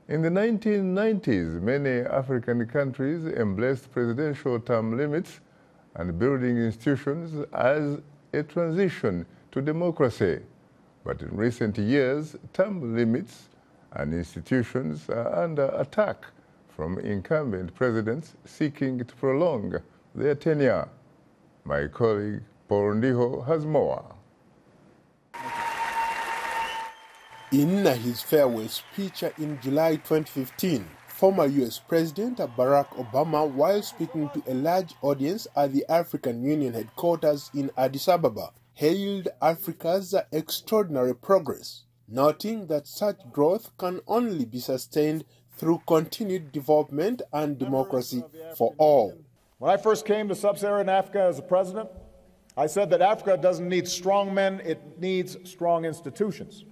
In the 1990s, many African countries embraced presidential term limits and building institutions as a transition to democracy. But in recent years, term limits and institutions are under attack from incumbent presidents seeking to prolong their tenure. My colleague Paul Ndiho has more. In his farewell speech in July 2015, former U.S. President Barack Obama, while speaking to a large audience at the African Union headquarters in Addis Ababa, hailed Africa's extraordinary progress, noting that such growth can only be sustained through continued development and democracy for all. When I first came to sub-Saharan Africa as a president, I said that Africa doesn't need strong men, it needs strong institutions.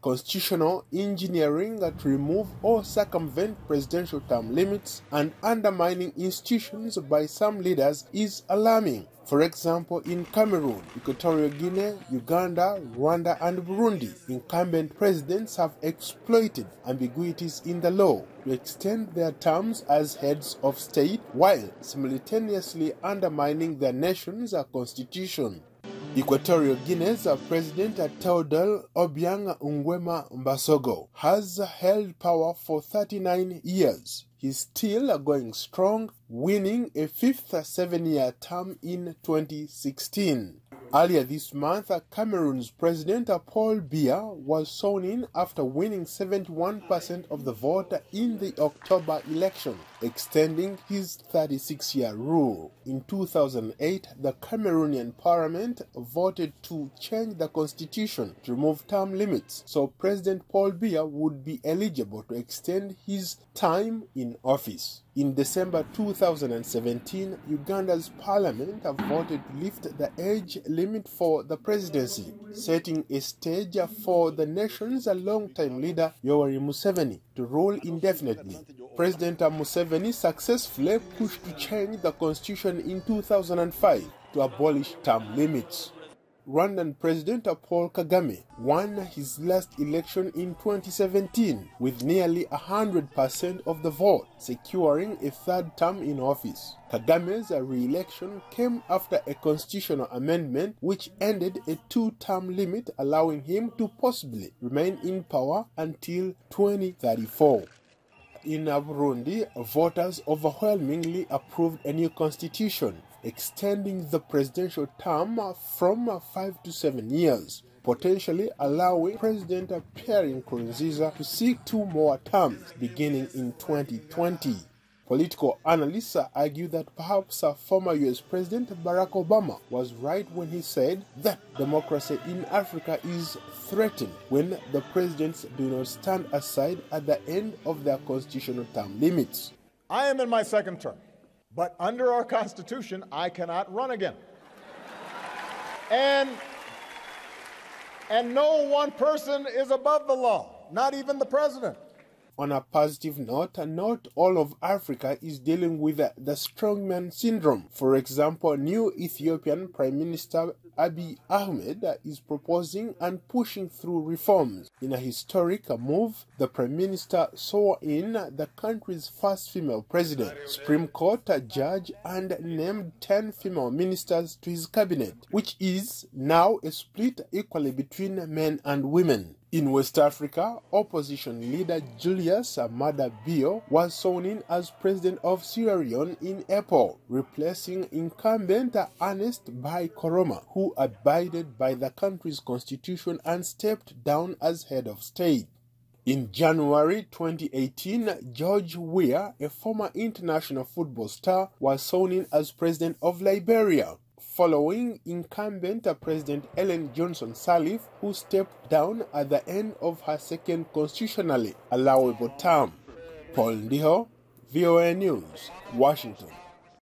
Constitutional engineering to remove or circumvent presidential term limits and undermining institutions by some leaders is alarming. For example, in Cameroon, Equatorial Guinea, Uganda, Rwanda, and Burundi, incumbent presidents have exploited ambiguities in the law to extend their terms as heads of state while simultaneously undermining their nation's constitution. Equatorial Guinea's President Teodoro Obiang Nguema Mbasogo has held power for 39 years. He's still going strong, winning a fifth 7-year term in 2016. Earlier this month, Cameroon's President Paul Biya was sworn in after winning 71% of the vote in the October election, extending his 36-year rule. In 2008, the Cameroonian parliament voted to change the constitution to remove term limits, so President Paul Biya would be eligible to extend his time in office. In December 2017, Uganda's parliament voted to lift the age limit for the presidency, setting a stage for the nation's longtime leader Yoweri Museveni to rule indefinitely. President Museveni successfully pushed to change the constitution in 2005 to abolish term limits. Rwandan President Paul Kagame won his last election in 2017 with nearly 100% of the vote, securing a third term in office. Kagame's re-election came after a constitutional amendment which ended a 2-term limit, allowing him to possibly remain in power until 2034. In Burundi, voters overwhelmingly approved a new constitution, extending the presidential term from 5 to 7 years, potentially allowing President Pierre Nkurunziza to seek 2 more terms beginning in 2020. Political analysts argue that perhaps former U.S. President Barack Obama was right when he said that democracy in Africa is threatened when the presidents do not stand aside at the end of their constitutional term limits. I am in my 2nd term, but under our Constitution, I cannot run again. And no one person is above the law, not even the president. On a positive note, not all of Africa is dealing with the strongman syndrome. For example, new Ethiopian Prime Minister Abiy Ahmed is proposing and pushing through reforms. In a historic move, the Prime Minister swore in the country's first female president, Supreme Court judge, and named 10 female ministers to his cabinet, which is now a split equally between men and women. In West Africa, opposition leader Julius Maada Bio was sworn in as president of Sierra Leone in April, replacing incumbent Ernest Bai Koroma, who abided by the country's constitution and stepped down as head of state. In January 2018, George Weah, a former international football star, was sworn in as president of Liberia, following incumbent President Ellen Johnson Sirleaf, who stepped down at the end of her 2nd constitutionally allowable term. Paul Ndiho, VOA News, Washington.